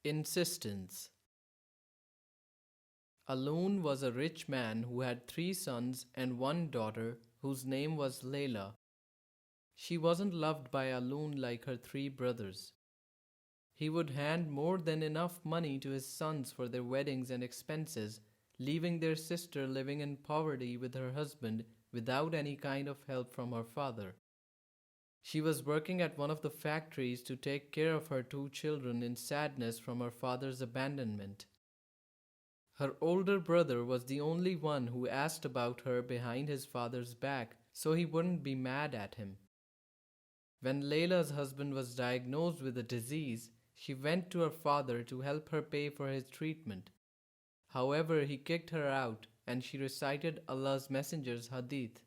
Insistence. Alun was a rich man who had 3 sons and 1 daughter whose name was Layla. She wasn't loved by Alun like her 3 brothers. He would hand more than enough money to his sons for their weddings and expenses, leaving their sister living in poverty with her husband without any kind of help from her father. She was working at one of the factories to take care of her 2 children in sadness from her father's abandonment. Her older brother was the only one who asked about her behind his father's back so he wouldn't be mad at him. When Layla's husband was diagnosed with a disease, she went to her father to help her pay for his treatment. However, he kicked her out and she recited Allah's Messenger's hadith.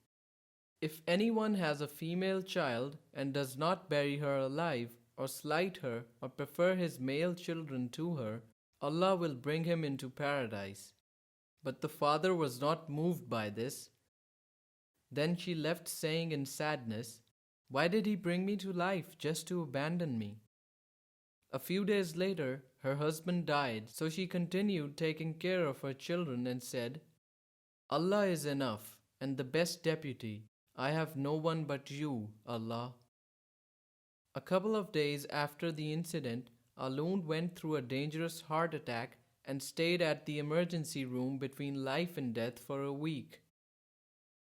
If anyone has a female child and does not bury her alive, or slight her, or prefer his male children to her, Allah will bring him into paradise. But the father was not moved by this. Then she left, saying in sadness, "Why did he bring me to life just to abandon me?" A few days later, her husband died, so she continued taking care of her children and said, "Allah is enough and the best deputy. I have no one but you, Allah." A couple of days after the incident, Alun went through a dangerous heart attack and stayed at the emergency room between life and death for a week.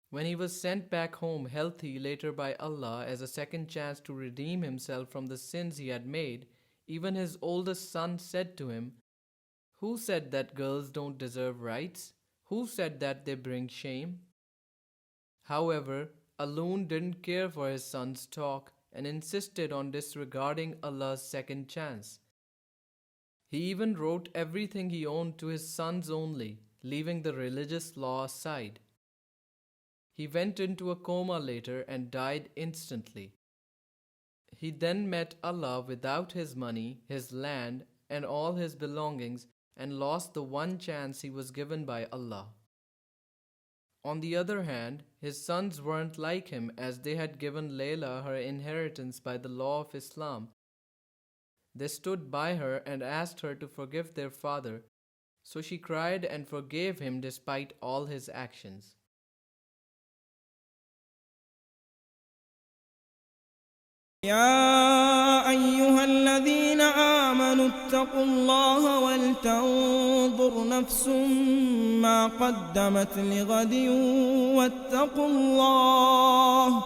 When he was sent back home healthy later by Allah as a second chance to redeem himself from the sins he had made, even his oldest son said to him, "Who said that girls don't deserve rights? Who said that they bring shame?" However, Alun didn't care for his son's talk and insisted on disregarding Allah's second chance. He even wrote everything he owned to his sons only, leaving the religious law aside. He went into a coma later and died instantly. He then met Allah without his money, his land, and all his belongings, and lost the one chance he was given by Allah. On the other hand, his sons weren't like him, as they had given Layla her inheritance by the law of Islam. They stood by her and asked her to forgive their father, so she cried and forgave him despite all his actions. يا أيها الذين آمنوا اتقوا الله ولتنظر نفس ما قدمت لغد واتقوا الله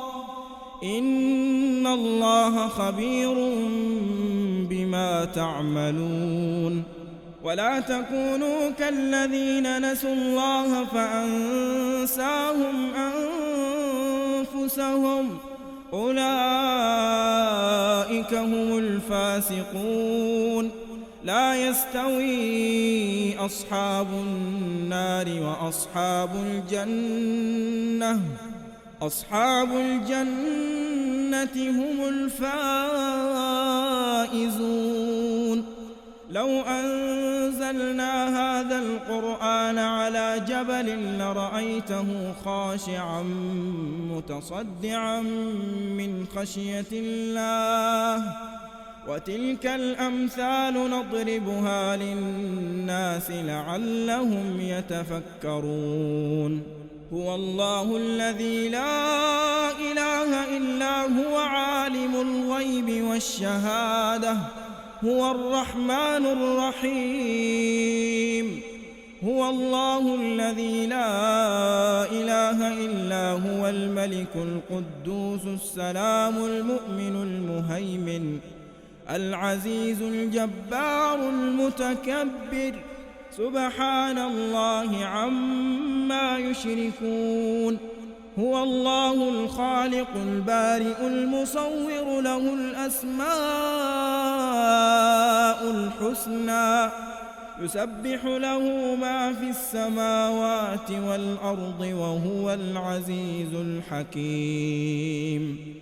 إن الله خبير بما تعملون ولا تكونوا كالذين نسوا الله فأنساهم أنفسهم أولئك هم الفاسقون لا يستوي أصحاب النار وأصحاب الجنة أصحاب الجنة هم الفائزون لو أنزلنا هذا القرآن على جبل لرأيته خاشعا متصدعا من خشية الله وتلك الأمثال نضربها للناس لعلهم يتفكرون هو الله الذي لا إله إلا هو عالم الغيب والشهادة هو الرحمن الرحيم هو الله الذي لا إله إلا هو الملك القدوس السلام المؤمن المهيمن العزيز الجبار المتكبر سبحان الله عما يشركون هو الله الخالق البارئ المصور له الأسماء الحسنى يسبح له ما في السماوات والأرض وهو العزيز الحكيم